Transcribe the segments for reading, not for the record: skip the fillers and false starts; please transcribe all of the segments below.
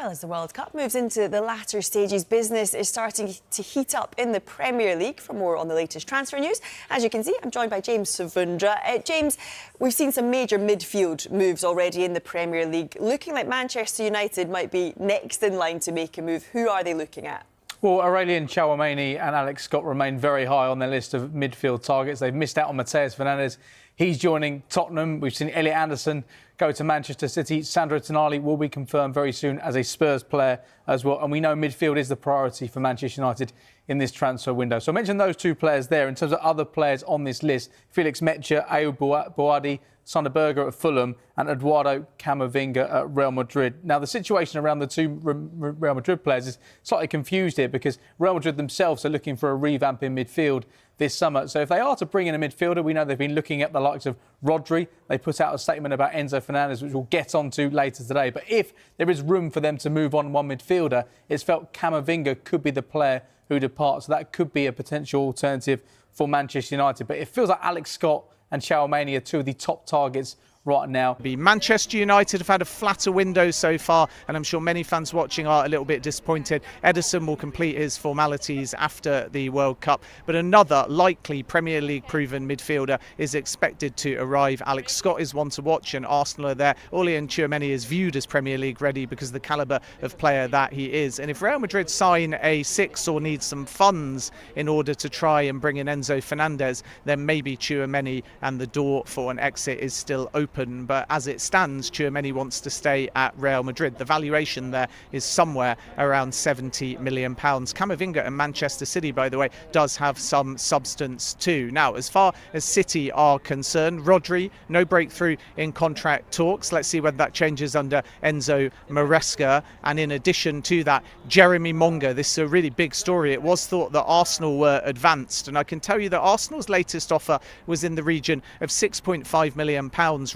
Well, as the World Cup moves into the latter stages, business is starting to heat up in the Premier League. For more on the latest transfer news, as you can see, I'm joined by James Savundra. James, we've seen some major midfield moves already in the Premier League. Looking like Manchester United might be next in line to make a move. Who are they looking at? Well, Aurelien Tchouaméni and Alex Scott remain very high on their list of midfield targets. They've missed out on Matheus Fernandes. He's joining Tottenham. We've seen Elliot Anderson go to Manchester City. Sandro Tonali will be confirmed very soon as a Spurs player as well. And we know midfield is the priority for Manchester United in this transfer window. So I mentioned those two players there. In terms of other players on this list, Felix Metscher, Ayoub Boadi, Sander Berger at Fulham and Eduardo Camavinga at Real Madrid. Now, the situation around the two Real Madrid players is slightly confused here because Real Madrid themselves are looking for a revamp in midfield this summer. So if they are to bring in a midfielder, we know they've been looking at the likes of Rodri. They put out a statement about Enzo Fernandez, which we'll get onto later today. But if there is room for them to move on one midfielder, it's felt Camavinga could be the player who departs. So that could be a potential alternative for Manchester United. But it feels like Alex Scott and Tchouaméni are two of the top targets right now. Manchester United have had a flatter window so far, and I'm sure many fans watching are a little bit disappointed. Ederson will complete his formalities after the World Cup, but another likely Premier League proven midfielder is expected to arrive. Alex Scott is one to watch, and Arsenal are there. Aurelien Tchouaméni is viewed as Premier League ready because of the calibre of player that he is. And if Real Madrid sign a six or need some funds in order to try and bring in Enzo Fernandez, then maybe Tchouaméni and the door for an exit is still open. But as it stands, Tchouaméni wants to stay at Real Madrid. The valuation there is somewhere around £70 million. Camavinga and Manchester City, by the way, does have some substance too. Now, as far as City are concerned, Rodri, no breakthrough in contract talks. Let's see whether that changes under Enzo Maresca. And in addition to that, Jeremy Monga. This is a really big story. It was thought that Arsenal were advanced, and I can tell you that Arsenal's latest offer was in the region of £6.5 million,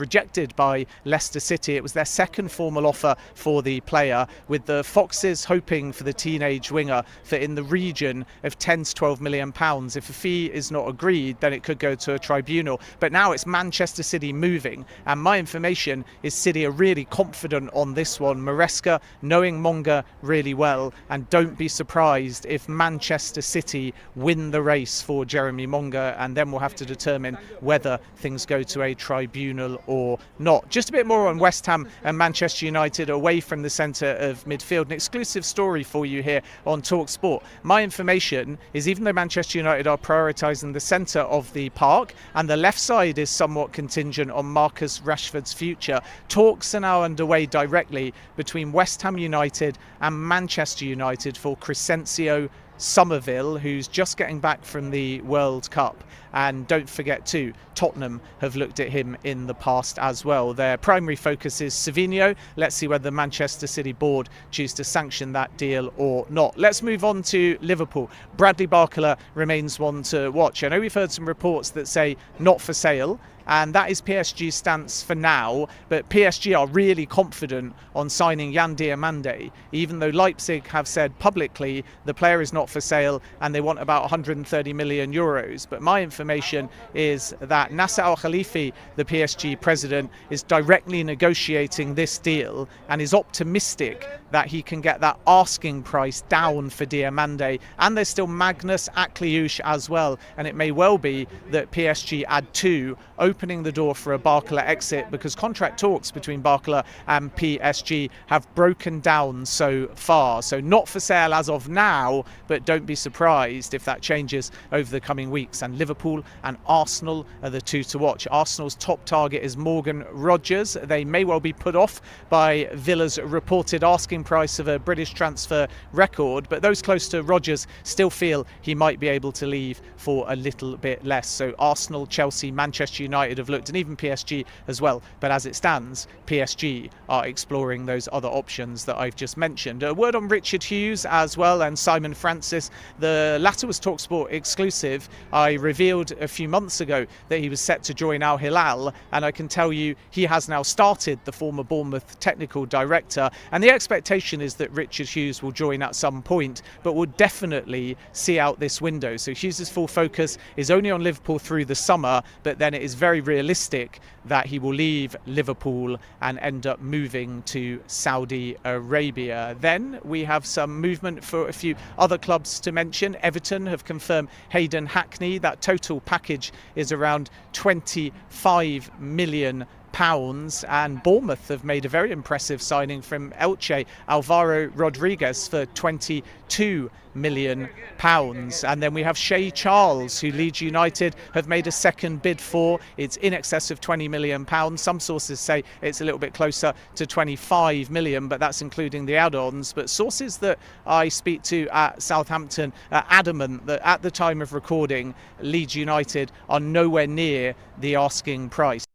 rejected by Leicester City. It was their second formal offer for the player, with the Foxes hoping for the teenage winger for in the region of £10 to £12 million. If a fee is not agreed, then it could go to a tribunal. But now it's Manchester City moving, and my information is City are really confident on this one. Maresca knowing Monga really well, and don't be surprised if Manchester City win the race for Jeremy Monga, and then we'll have to determine whether things go to a tribunal or not. Just a bit more on West Ham and Manchester United away from the centre of midfield. An exclusive story for you here on TalkSport. My information is, even though Manchester United are prioritising the centre of the park and the left side is somewhat contingent on Marcus Rashford's future, talks are now underway directly between West Ham United and Manchester United for Crescencio Summerville, who's just getting back from the World Cup. And don't forget too, Tottenham have looked at him in the past as well. Their primary focus is Savinho. Let's see whether the Manchester City board choose to sanction that deal or not. Let's move on to Liverpool. Bradley Barcola remains one to watch. I know we've heard some reports that say not for sale, and that is PSG's stance for now, but PSG are really confident on signing Yan Diomande, even though Leipzig have said publicly the player is not for sale and they want about 130 million euros. But my information is that Nasser Al-Khalifi, the PSG president, is directly negotiating this deal and is optimistic that he can get that asking price down for Diomande. And there's still Magnus Akliouche as well, and it may well be that PSG add two, opening the door for a Barcola exit, because contract talks between Barcola and PSG have broken down so far. So not for sale as of now, but don't be surprised if that changes over the coming weeks. And Liverpool and Arsenal are the two to watch. Arsenal's top target is Morgan Rogers. They may well be put off by Villa's reported asking price of a British transfer record, but those close to Rogers still feel he might be able to leave for a little bit less. So Arsenal, Chelsea, Manchester United have looked, and even PSG as well. But as it stands, PSG are exploring those other options that I've just mentioned. A word on Richard Hughes as well and Simon Francis. The latter was TalkSport exclusive. I revealed revealed a few months ago that he was set to join Al Hilal, and I can tell you he has now started, the former Bournemouth technical director, and the expectation is that Richard Hughes will join at some point, but will definitely see out this window. So Hughes' full focus is only on Liverpool through the summer, but then it is very realistic that he will leave Liverpool and end up moving to Saudi Arabia. Then we have some movement for a few other clubs to mention. Everton have confirmed Hayden Hackney. That total package is around £25 million. And Bournemouth have made a very impressive signing from Elche, Alvaro Rodriguez, for £22 million. And then we have Shea Charles, who Leeds United have made a second bid for. It's in excess of £20 million. Some sources say it's a little bit closer to 25 million, but that's including the add-ons. But sources that I speak to at Southampton are adamant that at the time of recording, Leeds United are nowhere near the asking price.